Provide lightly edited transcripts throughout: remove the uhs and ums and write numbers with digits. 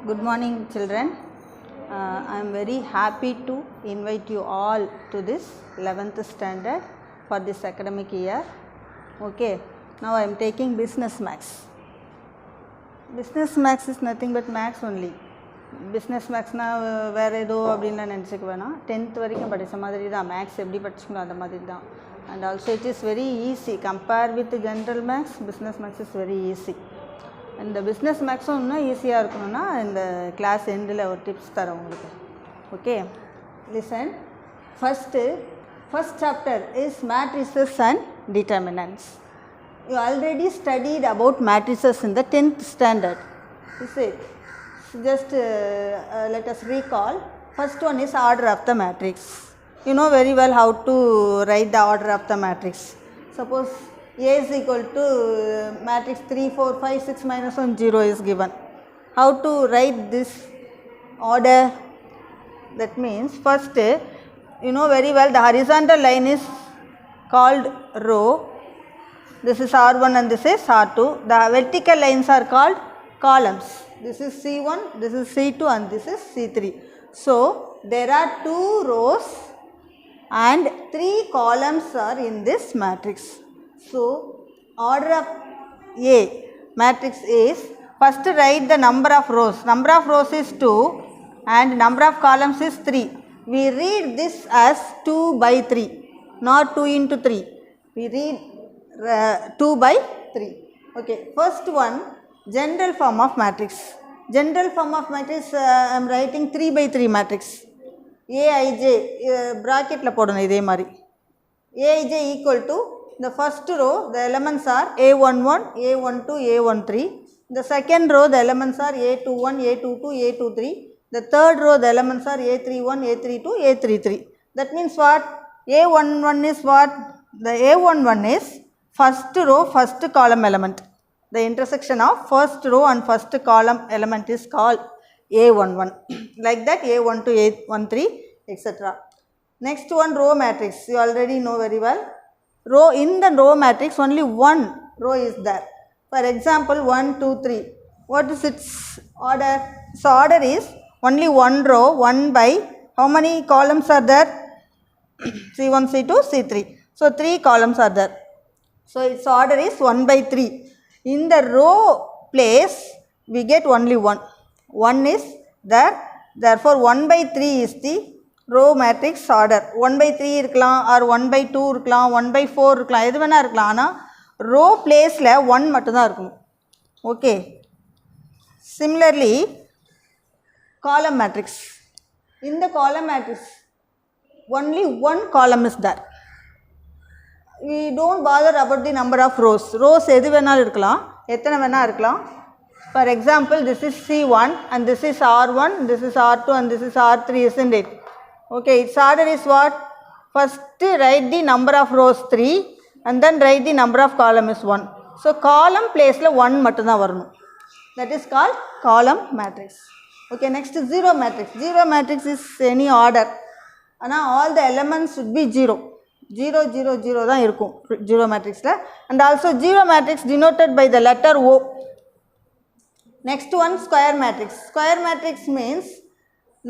Good morning, children. I am very happy to invite you all to this 11th standard for this academic year. Okay, now I am taking business maths. Business maths is nothing but maths only. Business maths na வேறு ஏதோ அப்படின்லாம் நினச்சிக்க வேணாம். 10th வரைக்கும் படித்த மாதிரி தான் maths எப்படி படிச்சுக்கணும் அந்த மாதிரி தான். And also it is very easy compare with general maths. Business maths is very easy. And the business maths இன்னும் ஈஸியாக இருக்கணும்னா இந்த கிளாஸ் எண்டில் ஒரு டிப்ஸ் தரேன் உங்களுக்கு. Okay, listen. First chapter is matrices and determinants. You already studied about matrices in the 10th standard. Is it? Just let us recall. First one is order of the matrix. You know very well how to write the order of the matrix. Suppose A is equal to matrix 3, 4, 5, 6, minus 1, 0 is given. How to write this order? That means first, you know very well the horizontal line is called row. This is R1 and this is R2. The vertical lines are called columns. This is C1, this is C2 and this is C3. So, there are 2 rows and 3 columns are in this matrix. So, order of A matrix is first write the number of rows. Number of rows is 2 and number of columns is 3. We read this as 2 by 3, not 2 into 3. We read 2 by 3. Okay, first one, general form of matrix. General form of matrix I am writing 3 by 3 matrix. Aij bracket la podana idhe mari. Aij equal to the first row, the elements are A11, A12, A13. The second row, the elements are A21, A22, A23. The third row, the elements are A31, A32, A33. That means what? A11 is what? The A11 is first row, first column element. The intersection of first row and first column element is called A11. Like that A12, A13, etc. Next one, row matrix. You already know very well. Row, in the row matrix only one row is there. For example, 1, 2, 3. What is its order? So, order is only one row, 1 by how many columns are there? C1, C2, C3. So, 3 columns are there. So, its order is 1 by 3. In the row place, we get only 1. 1 is there. Therefore, 1 by 3 is the row matrix order. 1 by 3 இருக்கலாம் or 1 by 2 இருக்கலாம், 1 by 4 இருக்கலாம், எது வேணா இருக்கலாம். ஆனால் row placeல 1 மட்டும்தான் இருக்கணும். Okay, similarly column matrix. In the column matrix only one column is there. We don't bother about the number of rows. Rows எது வேணாலும் இருக்கலாம், எத்தனை வேணா இருக்கலாம். For example, this is C1 and this is R1, this is R2 and this is R3, isn't it? Okay, its order is what? First write the number of rows 3 and then write the number of column is 1. So, column place la 1 மட்டும் தான் வரணும். That is called column matrix. Okay, next is zero matrix. Zero matrix is any order. ஆனால் all the elements should be 0. 0, 0, 0 தான் இருக்கும் zero matrix la. And also zero matrix denoted by the letter O. Next one, square matrix. Square matrix means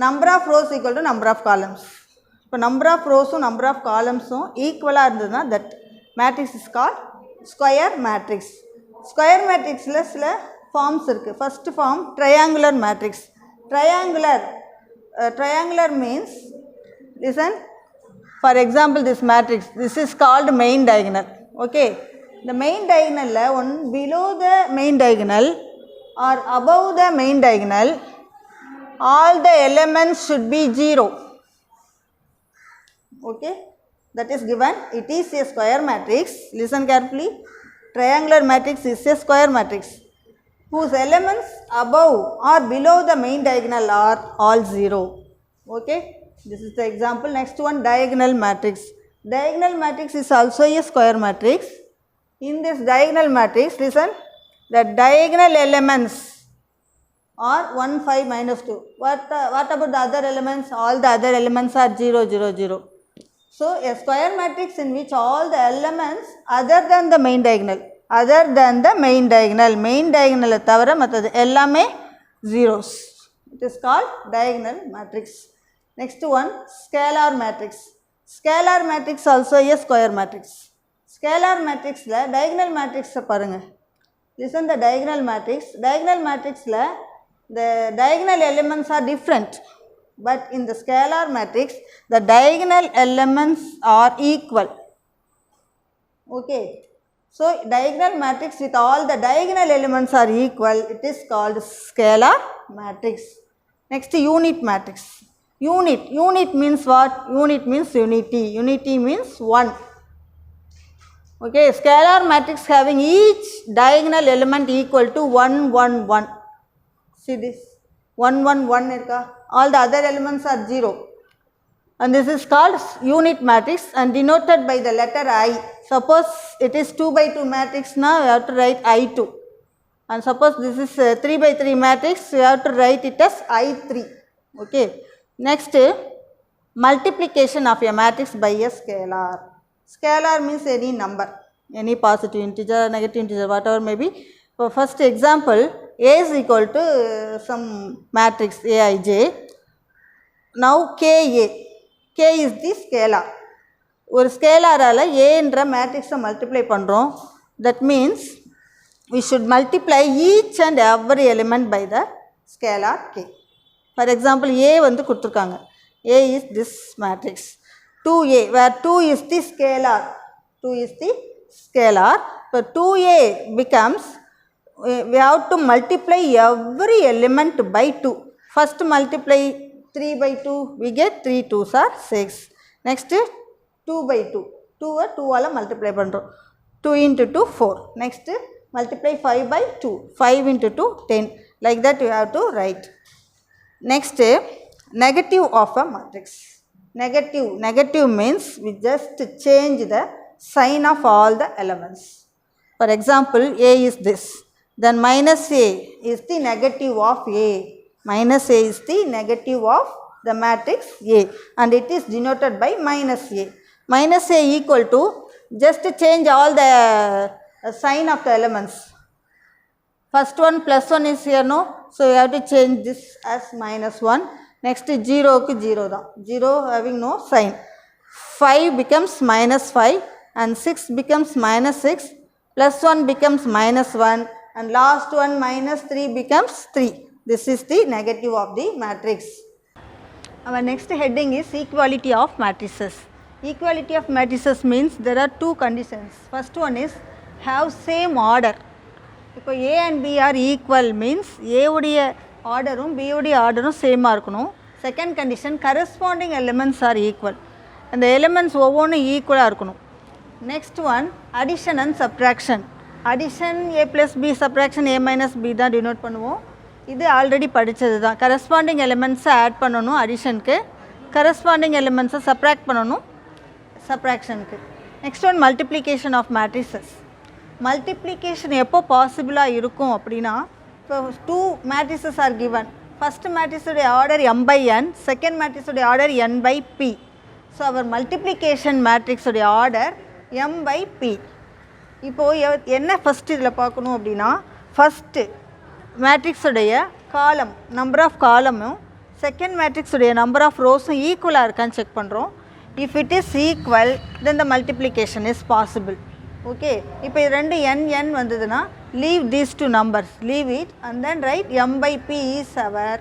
number of rows equal to number of columns. இப்போ number of rows number of columns ஈக்குவலாக இருந்ததுன்னா that matrix is called square matrix. Square matrixல சில forms இருக்குது. First form, triangular matrix. Triangular means, listen, for example this matrix, this is called main diagonal. Okay, the main diagonal one below the main diagonal or above the main diagonal, all the elements should be 0. Okay, that is given. It is a square matrix. Listen carefully. Triangular matrix is a square matrix whose elements above or below the main diagonal are all 0. Okay, this is the example. Next one, diagonal matrix. Diagonal matrix is also a square matrix. In this diagonal matrix, listen, the diagonal elements are 1, 5, minus 2. What about the other elements? All the other elements are 0, 0, 0. So, a square matrix in which all the elements other than the main diagonal தவிர மற்றது எல்லாமே zeros. It is called diagonal matrix. Next one, scalar matrix. Scalar matrix also a square matrix. Scalar matrix la diagonal matrix parunga. Listen the diagonal matrix. Diagonal matrix la the diagonal elements are different, but in the scalar matrix the diagonal elements are equal. Okay. So, diagonal matrix with all the diagonal elements are equal, it is called scalar matrix. Next, unit matrix. Unit means what? Unit means unity. Unity means 1. Okay, scalar matrix having each diagonal element equal to 1, 1, 1. See this? 1, 1, 1. All the other elements are 0. And this is called unit matrix and denoted by the letter I. Suppose it is 2 by 2 matrix, now we have to write I2. And suppose this is 3 by 3 matrix, we have to write it as I3. Okay. Next, multiplication of a matrix by a scalar. Scalar means any number, any positive integer, negative integer, whatever may be. For first example, A is equal to some matrix Aij. Now Ka. K is the scalar. ஒரு ஸ்கேலாரால் ஏன்ற மேட்ரிக்ஸை multiply பண்ணுறோம். That means we should multiply each and every element by the scalar k. For example, A வந்து கொடுத்துருக்காங்க. A is this matrix. 2A, where 2 is the scalar. 2 is the scalar. So 2A becomes, we have to multiply every element by 2. First multiply 3 by 2, we get 3 2s are 6. Next 2 by 2, 2 2 all multiply பண்ணுறோம். 2 into 2 4. Next multiply 5 by 2, 5 into 2 10. Like that you have to write. Next, negative of a matrix. Negative means we just change the sign of all the elements. For example, A is this. Then minus A is the negative of A. Minus A is the negative of the matrix A and it is denoted by minus A. Minus A equal to, just change all the sign of the elements. First one plus 1 is here, no? So, we have to change this as minus 1. Next 0 ku 0 da. 0 having no sign. 5 becomes minus 5 and 6 becomes minus 6. Plus 1 becomes minus 1 and last one minus 3 becomes 3. This is the negative of the matrix. Our next heading is equality of matrices. Equality of matrices means there are two conditions. First one is have same order. இப்போ A and B are equal means A உடைய ஆர்டரும் B உடைய ஆர்டரும் சேமாக இருக்கணும். Second condition corresponding elements are equal. அந்த elements ஒவ்வொன்றும் ஈக்குவலாக இருக்கணும். Next one addition and subtraction. Addition A plus B, subtraction A minus B தான் டினோட் பண்ணுவோம். இது ஆல்ரெடி படித்தது தான். கரஸ்பாண்டிங் எலிமெண்ட்ஸை ஆட் பண்ணணும் அடிஷனுக்கு, கரஸ்பாண்டிங் எலிமெண்ட்ஸை சப்ட்ராக்ட் பண்ணணும் சப்ட்ராக்ஷனுக்கு. Next one multiplication of matrices. Multiplication எப்போ பாசிபிளாக இருக்கும் அப்படின்னா, இப்போ 2 மேட்ரிசஸ் ஆர் கிவன். ஃபஸ்ட் மேட்ரிஸுடைய order m by n, second மேட்ரிஸுடைய order n by p. So our multiplication மேட்ரிக்ஸுடைய ஆர்டர் m by p. இப்போது என்ன ஃபஸ்ட்டு இதில் பார்க்கணும் அப்படின்னா, ஃபஸ்ட்டு மேட்ரிக்ஸுடைய காலம் நம்பர் ஆஃப் காலமும் செகண்ட் மேட்ரிக்ஸுடைய நம்பர் ஆஃப் ரோஸும் ஈக்குவலாக இருக்கான்னு செக் பண்ணுறோம். If it is equal then the multiplication is possible. Okay, இப்போ இது ரெண்டு n வந்ததுன்னா leave these two numbers, leave it and then write m by p is our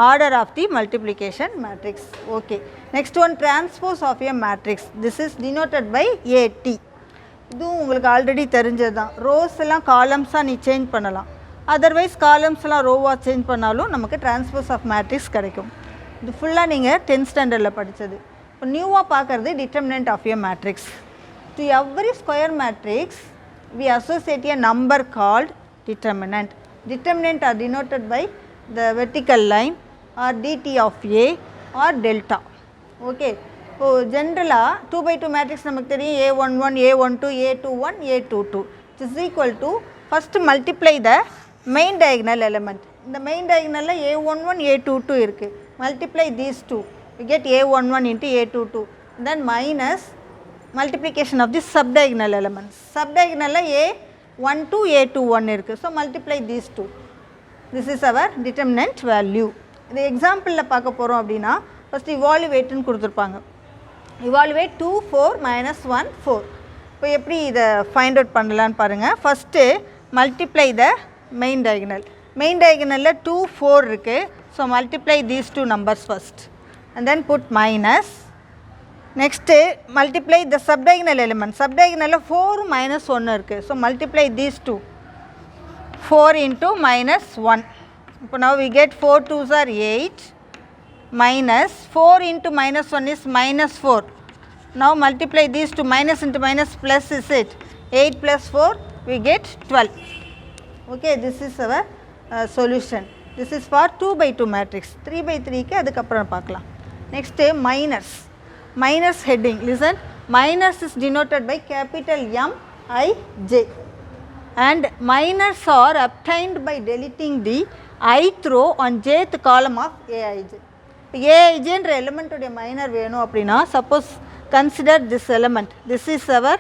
order of the multiplication matrix. Okay, next one transpose of a matrix. This is denoted by AT. இதுவும் உங்களுக்கு already தெரிஞ்சது தான். Rose எல்லாம் காலம்ஸாக நீ change பண்ணலாம், otherwise காலம்ஸ்லாம் ரோவாக change பண்ணாலும் நமக்கு transpose of matrix கிடைக்கும். இது ஃபுல்லாக நீங்கள் 10th ஸ்டாண்டர்டில் படித்தது. இப்போ நியூவாக பார்க்குறது determinant of a matrix. To every square matrix we associate a number called determinant. Determinant are denoted by the vertical line or dt of A or delta. Okay. So, generally 2 by 2 matrix நமக்கு தெரியும் A11, A12, A21, A22. It is equal to, first multiply the main diagonal element. இந்த main diagonal A11, A22 இருக்கு. Multiply these two. We get A11 into A22. Then minus multiplication of the subdiagonal elements. Subdiagonal A12, A21 இருக்கு. So, multiply these two. This is our determinant value. இந்த எக்ஸாம்பிளில் பார்க்க போகிறோம் அப்படின்னா first இவாலுவேட்னு கொடுத்துருப்பாங்க. Evaluate 2 4 -1 4. இப்போ எப்படி இதை ஃபைண்ட் அவுட் பண்ணலான்னு பாருங்கள். First multiply the main diagonal. Main டயகனலில் 2 4 இருக்குது. So multiply these 2 numbers first and then put minus. Next multiply the subdiagonal element. Subdiagonal 4 -1 இருக்குது. So multiply these 2. 4 into -1. இப்போ now we get 4 2s are 8 minus 4 into -1 is -4. Now multiply these 2. Minus into minus plus is it 8 plus 4 we get 12. Okay, this is our solution. This is for 2 by 2 matrix. 3 by 3 க்கு அதுக்கு அப்புறம் பார்க்கலாம். Next minus. Minus heading. Listen, minus is denoted by capital M I J. And minors are obtained by deleting the ith row on jth column of Aij. Aij என்ற element உடைய minor வேணும் அப்படின்னா suppose consider this element. This is our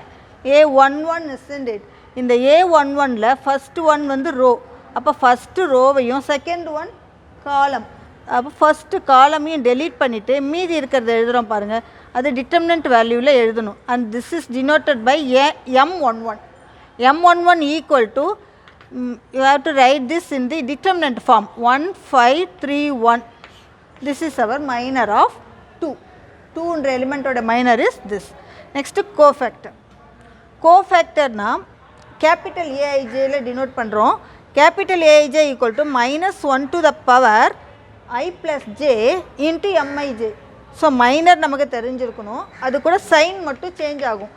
A11 isn't it? இந்த A11ல first one வந்து row. அப்போ first rowவையும் second one column. அப்போ first column-ஐயும் delete பண்ணிவிட்டு மீதி இருக்கிறத எழுதுகிறோம் பாருங்கள், அது determinant value-ல எழுதணும். And this is denoted by M11. M11 equal to, you have to write this in the determinant form 1531. This is our minor of 2. 2 என்ற element ஓட minor is this. Next cofactor. Cofactor na capital Aij ல denote பண்ணுறோம். Capital Aij equal to -1 to the power I plus j into Mij. So minor நமக்கு தெரிஞ்சிருக்கணும். அது கூட sign மட்டும் change ஆகும்.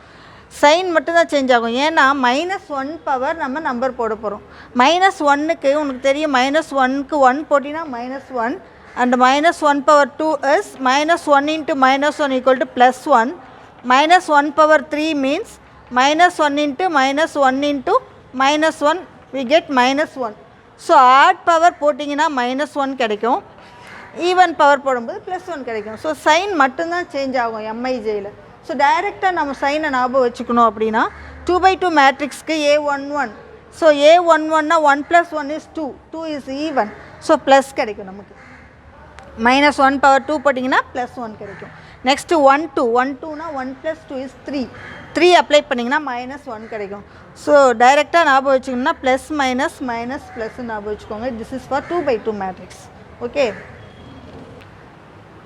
சைன் மட்டும் தான் சேஞ்ச் ஆகும். ஏன்னா -1 பவர் நம்ம நம்பர் போட போகிறோம். -1க்கு உனக்கு தெரியும், -1க்கு 1 போட்டினா -1 and -1 power 2 is -1 into -1 equal to +1. -1 power 3 means -1 into -1 into -1 we get -1. So add power போட்டிங்கன்னா -1 கிடைக்கும், ஈவன் பவர் போடும்போது +1 கிடைக்கும். ஸோ சைன் மட்டும்தான் சேஞ்ச் ஆகும் MIJயில். ஸோ டைரெக்டாக நம்ம சைனை ஞாபகம் வச்சுக்கணும் அப்படின்னா 2 by 2 மேட்ரிக்ஸ்க்கு A11. ஸோ A11னா 1 + 1 is 2. 2 is even. So plus கிடைக்கும் நமக்கு. -1 power 2 போட்டிங்கன்னா +1 கிடைக்கும். நெக்ஸ்ட்டு 1 2. 1 2னா 1 + 2 is 3. 3 அப்ளை பண்ணிங்கன்னா -1 கிடைக்கும். ஸோ டைரெக்டாக ஞாபகம் வச்சுக்கணும்னா ப்ளஸ் மைனஸ் மைனஸ் ப்ளஸ்ன்னு ஞாபகம் வச்சுக்கோங்க. This is for 2 by 2 matrix. Okay,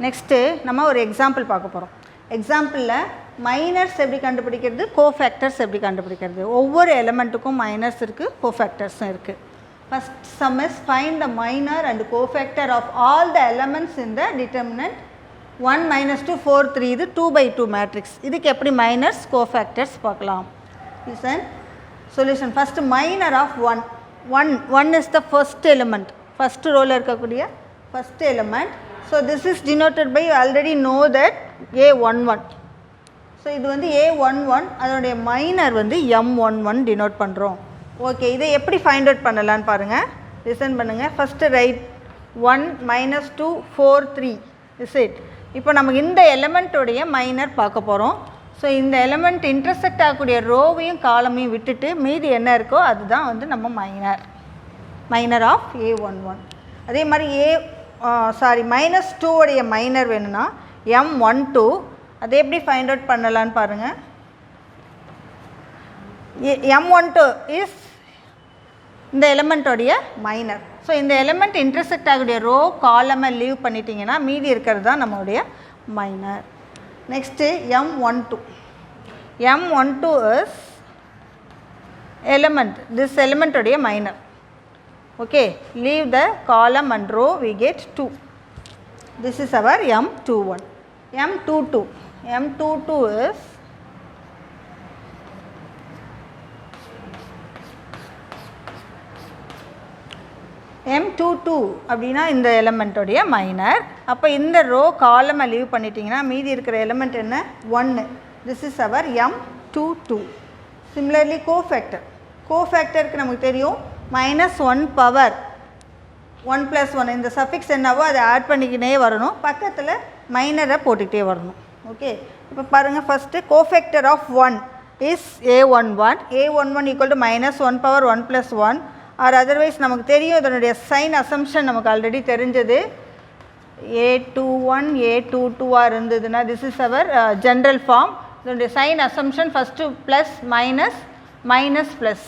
next நம்ம ஒரு எக்ஸாம்பிள் பார்க்க போகிறோம். எக்ஸாம்பிளில் மைனர்ஸ் எப்படி கண்டுபிடிக்கிறது, கோஃபேக்டர்ஸ் எப்படி கண்டுபிடிக்கிறது. ஒவ்வொரு எலமெண்ட்டுக்கும் மைனர்ஸ் இருக்குது, கோஃபேக்டர்ஸும் இருக்குது. First sum is find the minor and cofactor of all the elements in the determinant 1 -2 4 3. இது 2 by 2 மேட்ரிக்ஸ். இதுக்கு எப்படி மைனர்ஸ் கோஃபேக்டர்ஸ் பார்க்கலாம். Listen, solution. First minor of 1 is the first element. First ரோவில் இருக்கக்கூடிய first element. So this is denoted by, you already know that A11. So இது வந்து A11, அதனுடைய minor வந்து M11 டினோட் பண்ணுறோம். ஓகே, இதை எப்படி ஃபைண்ட் அவுட் பண்ணலான்னு பாருங்கள். லிசன் பண்ணுங்கள். First right 1 -2 4 3 is it. இப்போ நமக்கு இந்த எலிமெண்ட்டோடைய மைனர் பார்க்க போகிறோம். ஸோ இந்த எலிமெண்ட் இன்டர்செக்ட் ஆகக்கூடிய ரோவையும் காலமையும் விட்டுட்டு மீதி என்ன இருக்கோ அதுதான் வந்து நம்ம மைனர் ஆஃப் A11. அதே மாதிரி -2 உடைய மைனர் வேணும்னா M12. அதை எப்படி ஃபைண்ட் அவுட் பண்ணலான்னு பாருங்கள். M12 இஸ் இந்த எலிமெண்ட்டோடைய மைனர். ஸோ இந்த எலிமெண்ட் இன்டர்செக்ட் ஆகக்கூடிய ரோ காலமை லீவ் பண்ணிட்டீங்கன்னா மீதி இருக்கிறது தான் நம்மளுடைய minor. Next M12. M12 is element, this எலிமெண்ட்டோடைய minor. Okay, leave the column and row, we get 2. This is our M21. M22. M22 is M22 அப்படின்னா இந்த எலிமெண்ட்டோடைய மைனர். அப்போ இந்த ரோ காலமை லீவ் பண்ணிட்டீங்கன்னா மீதி இருக்கிற எலிமெண்ட் என்ன, 1. This is our M22. Similarly cofactor. கோஃபேக்டருக்கு நமக்கு தெரியும் -1 பவர் 1 + 1. இந்த சஃபிக்ஸ் என்னவோ அதை ஆட் பண்ணிக்கிட்டே வரணும், பக்கத்தில் மைனரை போட்டுக்கிட்டே வரணும். ஓகே, இப்போ பாருங்கள். First cofactor of 1 is A11. A11 equal to -1 power 1 + 1. Or otherwise நமக்கு தெரியும் இதனுடைய சைன் அசம்ஷன் நமக்கு ஆல்ரெடி தெரிஞ்சது. A21 A22 இருந்ததுன்னா this is our general form. இதனுடைய sign assumption first plus minus minus plus.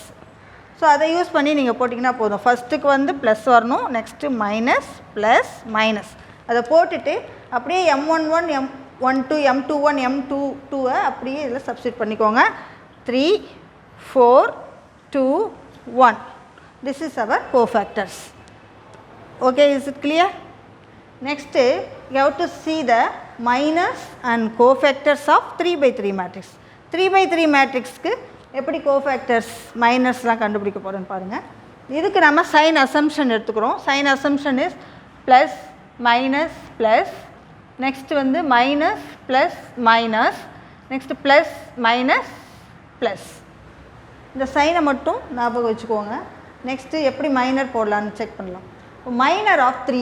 So அதை யூஸ் பண்ணி நீங்கள் போட்டிங்கன்னா போதும். ஃபஸ்ட்டுக்கு வந்து ப்ளஸ் வரணும், நெக்ஸ்ட்டு மைனஸ் ப்ளஸ் மைனஸ் அதை போட்டுட்டு அப்படியே M11 M12 M21 M22 அப்படியே இதில் சப்ஸ்டிட் பண்ணிக்கோங்க. 3 4 2 1. This is our cofactors. Okay, is it clear? Next you have to see the minus and cofactors of 3 by 3 matrix. 3 by 3 matrixக்கு எப்படி cofactors மைனஸ்லாம் கண்டுபிடிக்க போகிறோன்னு பாருங்கள். இதுக்கு நம்ம சைன் அசம்ஷன் எடுத்துக்கிறோம். Sign assumption is plus minus plus, next வந்து minus plus minus, next plus minus plus. இந்த சைனை மட்டும் ஞாபகம் வச்சுக்கோங்க. நெக்ஸ்ட்டு எப்படி மைனர் போடலான்னு செக் பண்ணலாம். Minor of 3,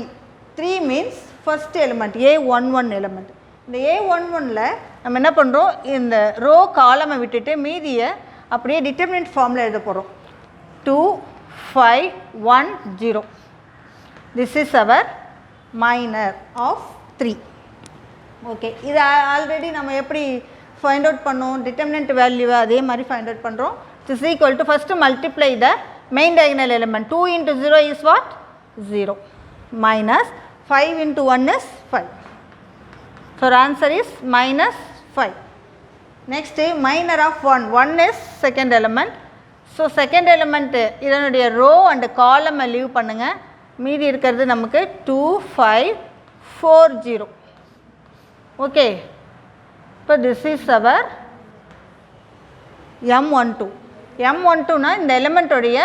3 means first element A11 element. இந்த A11ல் நம்ம என்ன பண்ணுறோம், இந்த ரோ காலமை விட்டுட்டு மீதியை அப்படியே டிட்டர்மினன்ட் ஃபார்மில் எழுத போகிறோம். 2 5 1 0. This is our minor of 3. Okay, இது ஆல்ரெடி நம்ம எப்படி ஃபைண்ட் அவுட் பண்ணோம், டிட்டர்மினன்ட் வேல்யூவை அதே மாதிரி ஃபைண்ட் அவுட் பண்ணுறோம். It is equal to first multiply the main diagonal element. 2 into 0 is what? 0 minus 5 into 1 is 5. So answer is minus 5. Next minor of 1, 1 is second element. So second element இதனுடைய row and column leave பண்ணுங்க. மீதி இருக்கிறது நமக்கு 2 5 4 0. Okay, இப்போ this is our M12. M12னா இந்த எலிமெண்ட்டோடைய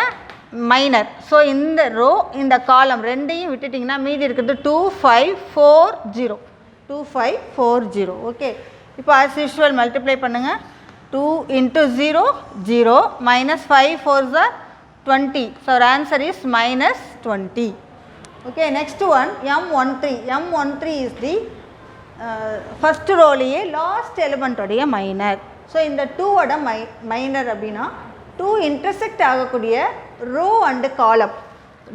minor. So இந்த row இந்த காலம் ரெண்டையும் விட்டுட்டிங்கன்னா மீதி இருக்கிறது 2 5 4 0. 2 5 4 0. ஓகே, இப்போ ஆஸ் யூஷுவல் மல்டிப்ளை பண்ணுங்கள். 2 into 0 0 minus 5 4s are 20. So our answer is minus 20. Okay, next one M13. M13 is the first ரோலையே லாஸ்ட் எலிமெண்ட்டோடைய மைனர். ஸோ இந்த 2ஓட மைனர் அப்படின்னா 2 இன்டர்செக்ட் ஆகக்கூடிய row and column.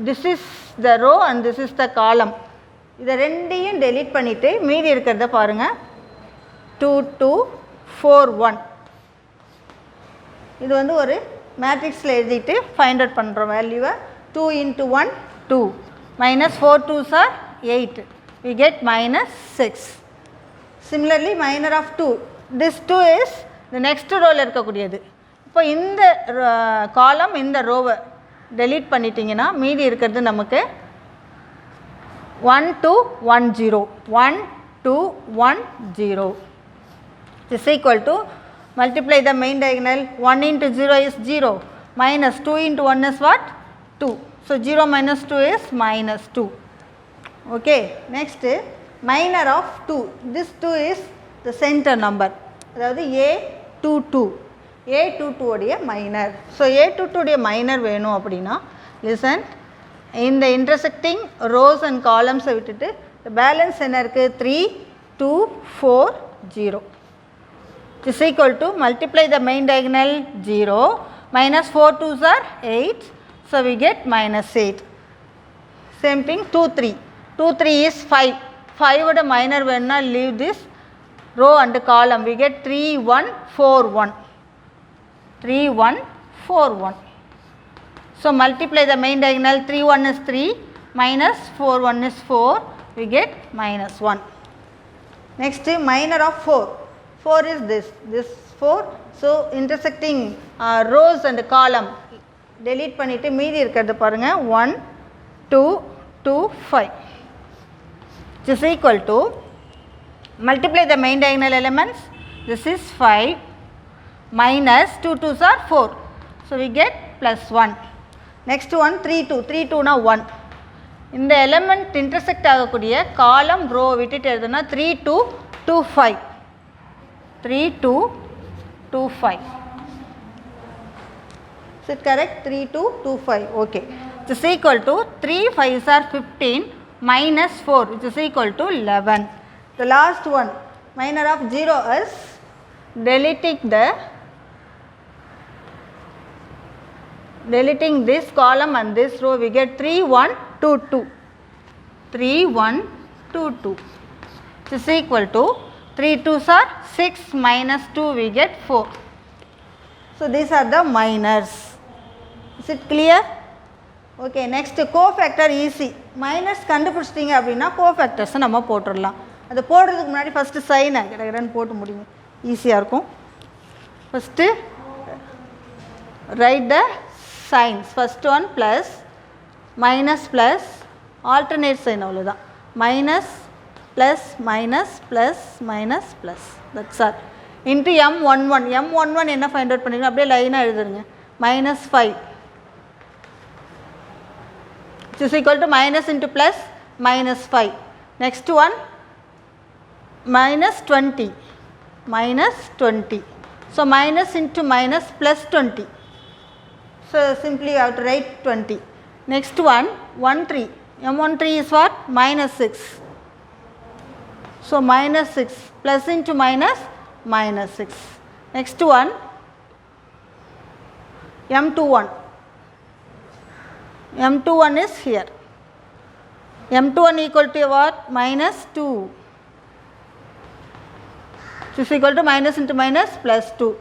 This is the row and this is the column. இதை ரெண்டையும் delete பண்ணிவிட்டு மீதி இருக்கிறத பாருங்கள். 2 2 4 1. இது வந்து ஒரு மேட்ரிக்ஸில் எழுதிட்டு ஃபைண்ட் அவுட் பண்ணுறோம் வேல்யூவை. 2 into 1 2 minus 4 2s are 8. We get minus 6. Similarly minor of 2. This 2 is the next ரோவில் இருக்கக்கூடியது. இப்போ இந்த காலம் இந்த ரோவை டெலீட் பண்ணிட்டீங்கன்னா மீதி இருக்கிறது நமக்கு 1 2 1 0 1 2 1 0. This equal to multiply the main diagonal. 1 into 0 is 0 minus 2 into 1 is what? 2. So 0 minus 2 is minus 2. Okay, next minor of 2. This 2 is the center number. அதாவது A22. A22 உடைய மைனர். ஸோ A22 உடைய minor வேணும் அப்படின்னா listen, இந்த intersecting rose and காலம்ஸை விட்டுட்டு balance என்ன இருக்குது? 3 2 4 0. This equal to multiply the main diagonal 0 minus 4 2s are 8. So we get minus 8. Same thing 2 3. 2 3 is 5. 5 ஓட மைனர் வேணும்னா leave this row and column. We get 3 1 4 1. 3 1 4 1. So multiply the main diagonal. 3 1 is 3 minus 4 1 is 4. We get minus 1. Next minor of 4. 4 is this 4. So intersecting rows and column delete பண்ணிட்டு மீதி இருக்கிறது பாருங்க 1 2 2 5. This is equal to multiply the main diagonal elements. This is 5 minus 2 2s are 4. So we get plus 1. Next one 3 2. 3 2 na 1. இந்த element intersect ஆகக்கூடிய காலம் row விட்டுட்டு எழுதுனா 3 2 2 5. 3 2 2 5. Is it correct? 3 2 2 5. Okay. This is equal to 3 5s are 15 minus 4, which is equal to 11. The last one minor of 0 is deleting this column and this row. We get 3 1 2 2. 3 1 2 2, which is equal to 3 2s are 6 minus 2 we get 4. So these are the minors. Is it clear? Okay, next cofactor easy. Minus கண்டுபிடிச்சிட்டீங்க அப்படின்னா கோஃபேக்டர்ஸை நம்ம போட்டுடலாம். அது போடுறதுக்கு முன்னாடி first சைனை கடகடன்னு போட்டு முடியும், ஈஸியாக இருக்கும். First write the signs. First one plus minus plus alternate sign, அவ்வளோதான். Minus plus minus plus minus plus, that's all. Into M11. M11 என்ன ஃபைண்ட் அவுட் பண்ணிக்கணும், அப்படியே லைனாக எழுதுருங்க. -5 which is equal to minus into plus -5. Next one -20, -20. So minus into minus plus 20. So simply you have to write 20. Next one 13. M13 is what? -6. So -6 plus into minus -6. Next one M21. M21 is here. M21 equal to what? -2. Which is equal to minus into minus plus 2.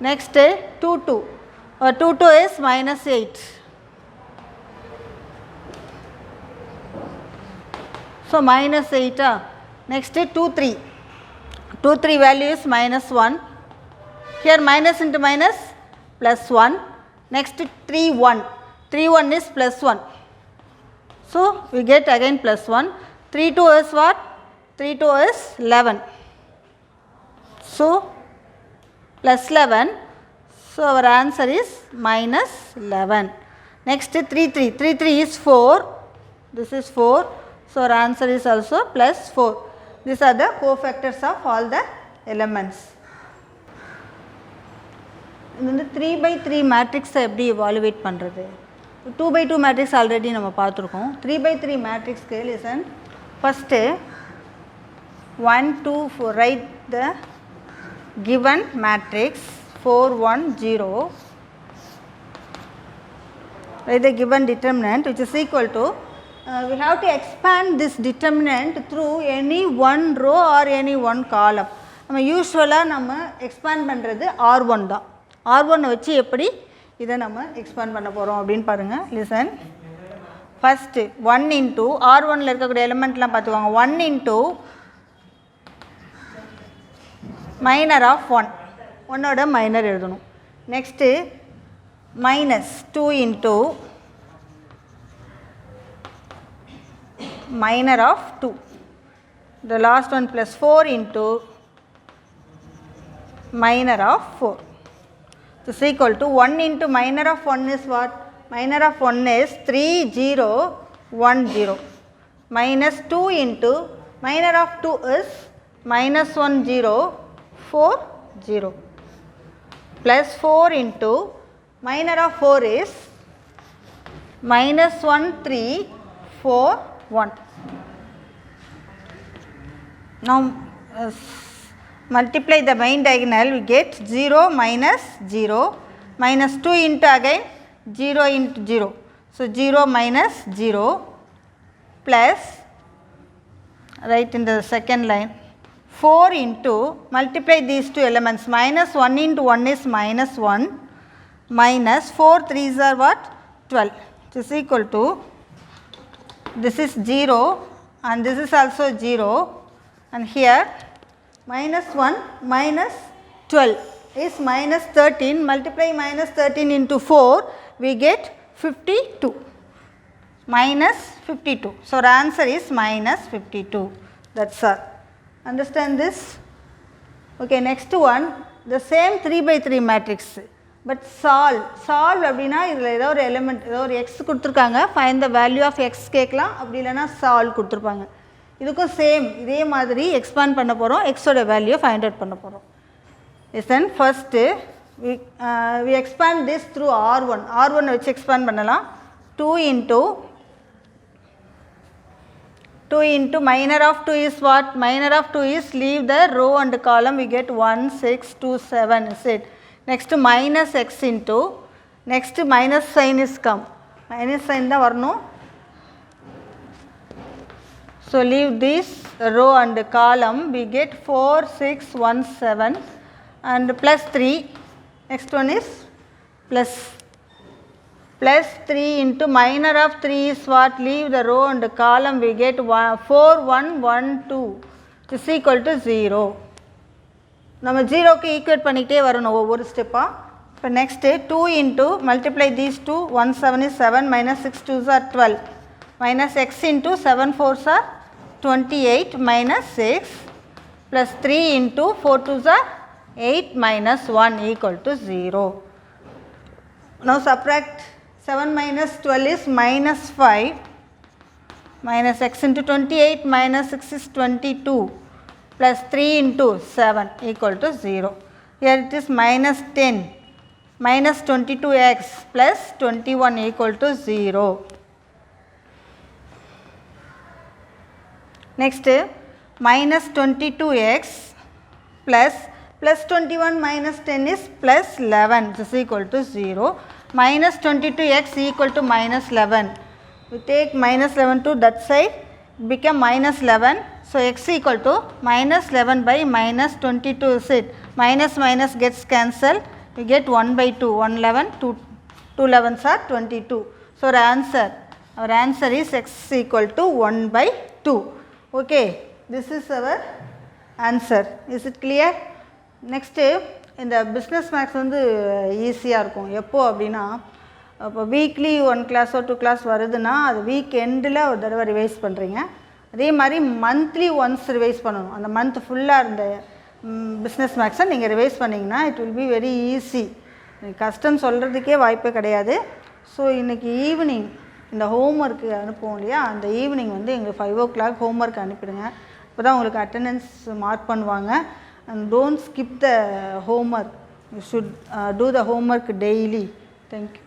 Next 2 2. 2 2 is -8. So -8. Next 2 3. 2 3 value is -1. Here minus into minus plus 1. Next 3 1. 3 1 is plus 1. So we get again plus 1. 3 2 is what? 3 2 is 11. So plus 11. So our answer is -11. Next 3 3. 3 3 is 4. This is 4. So our answer is also plus 4. These are the cofactors of all the elements. இது வந்து 3/3 மேட்ரிக்ஸை எப்படி evaluate பண்ணுறது? 2/2 matrix already நம்ம பார்த்துருக்கோம். 3/3 மேட்ரிக்ஸ்க்கு listen. First 1 2 4 right the given matrix 4 1 0. Write the given determinant which is equal to we have to expand this determinant through any one row or any one column. நம்ம யூஸ்வலாக நம்ம expand பண்ணுறது R1 தான். R1 வச்சு எப்படி இதை நம்ம expand பண்ண போகிறோம் அப்படின்னு பாருங்கள். லிசன். ஃபஸ்ட்டு 1 இன்ட்டு R1ல் இருக்கக்கூடிய எலிமெண்ட்லாம் பார்த்துக்கோங்க. 1 இன்ட்டு மைனர் ஆஃப் 1, 1ஓட மைனர் எழுதணும். Next -2 into minor of 2. The last one plus 4 into minor of 4. This is equal to 1 into minor of 1 is what? Minor of 1 is 3 0 1 0. Minus 2 into minor of 2 is -1 0 4 0. Plus 4 into minor of 4 is -1 3 4 1. Now multiply the main diagonal, we get 0 minus 0 minus 2 into again 0 into 0. So 0 minus 0 plus, right in the second line, 4 into, multiply these two elements, -1 into 1 is -1 minus 4 3s are what? 12. This is equal to, this is 0 and this is also 0, and here -1 minus 12 is -13. Multiply -13 into 4, we get 52. -52. So our answer is -52. That's all. Understand this? Okay, next one, the same 3/3 matrix. But solve அப்படின்னா இதில் ஏதோ ஒரு element, ஏதோ ஒரு X கொடுத்துருக்காங்க, find the value of X கேட்கலாம், அப்படி இல்லைனா சால்வ் கொடுத்துருப்பாங்க. இதுக்கும் சேம் இதே மாதிரி எக்ஸ்பேண்ட் பண்ண போகிறோம், எக்ஸோட வேல்யூ ஃபைண்ட் அவுட் பண்ண போகிறோம். Listen. First we expand this through R1. R1 வச்சு எக்ஸ்பேண்ட் பண்ணலாம். 2 into minor of 2 is what? Minor of 2 is, leave the row and column, we get 1 6 2 7 is it. Next minus x into, next minus sign is come, minus sign தான் வரணும். So leave this row and column, we get 4, 6, 1, 7 and plus 3. Next one is plus 3 into minor of 3 is what? Leave the row and column, we get 4, 1, 1, 2 is equal to 0. நம்ம 0க்கு equate பண்ணிக்கிட்டே வரணும் ஒவ்வொரு ஸ்டெப்பாக. இப்போ next 2 into multiply these two, 1 7 is 7 minus 6 2s are 12 minus x into 7 4s are 28 minus 6 plus 3 into 4 2s are 8 minus 1 equal to 0. Now subtract 7 minus 12 is minus 5 minus x into 28 minus 6 is 22 plus 3 into 7 equal to 0. Here it is minus 10 minus 22x plus 21 equal to 0. Next minus 22x plus 21 minus 10 is plus 11 this is equal to 0. Minus 22x equal to minus 11. We take minus 11 to that side, become minus 11. So x equal to minus 11 by minus 22 is it. Minus minus gets cancelled. We get 1 by 2. 1 11, 2 11s are 22. So our answer is x equal to 1 by 2. Okay, this is our answer. Is it clear? Next, இந்த business maths வந்து ஈஸியாக இருக்கும். எப்போ அப்படின்னா, இப்போ weekly 1 கிளாஸோ 2 class வருதுன்னா அது week எண்டில் ஒரு தடவை ரிவைஸ் பண்ணுறீங்க. அதே மாதிரி மந்த்லி ஒன்ஸ் ரிவைஸ் பண்ணணும். அந்த மந்த் ஃபுல்லாக இருந்த பிஸ்னஸ் மேக்ஸை நீங்கள் ரிவைஸ் பண்ணிங்கன்னா it will be very easy. கஷ்டம் சொல்கிறதுக்கே வாய்ப்பே கிடையாது. ஸோ இன்றைக்கி ஈவினிங் இந்த ஹோம்ஒர்க்கு அனுப்புவோம் இல்லையா, அந்த ஈவினிங் வந்து எங்களுக்கு 5 o'clock ஹோம்ஒர்க் அனுப்பிடுங்க. இப்போ தான் உங்களுக்கு அட்டெண்டன்ஸ் மார்க் பண்ணுவாங்க. And don't skip the homework. You should do the homework daily. Thank you.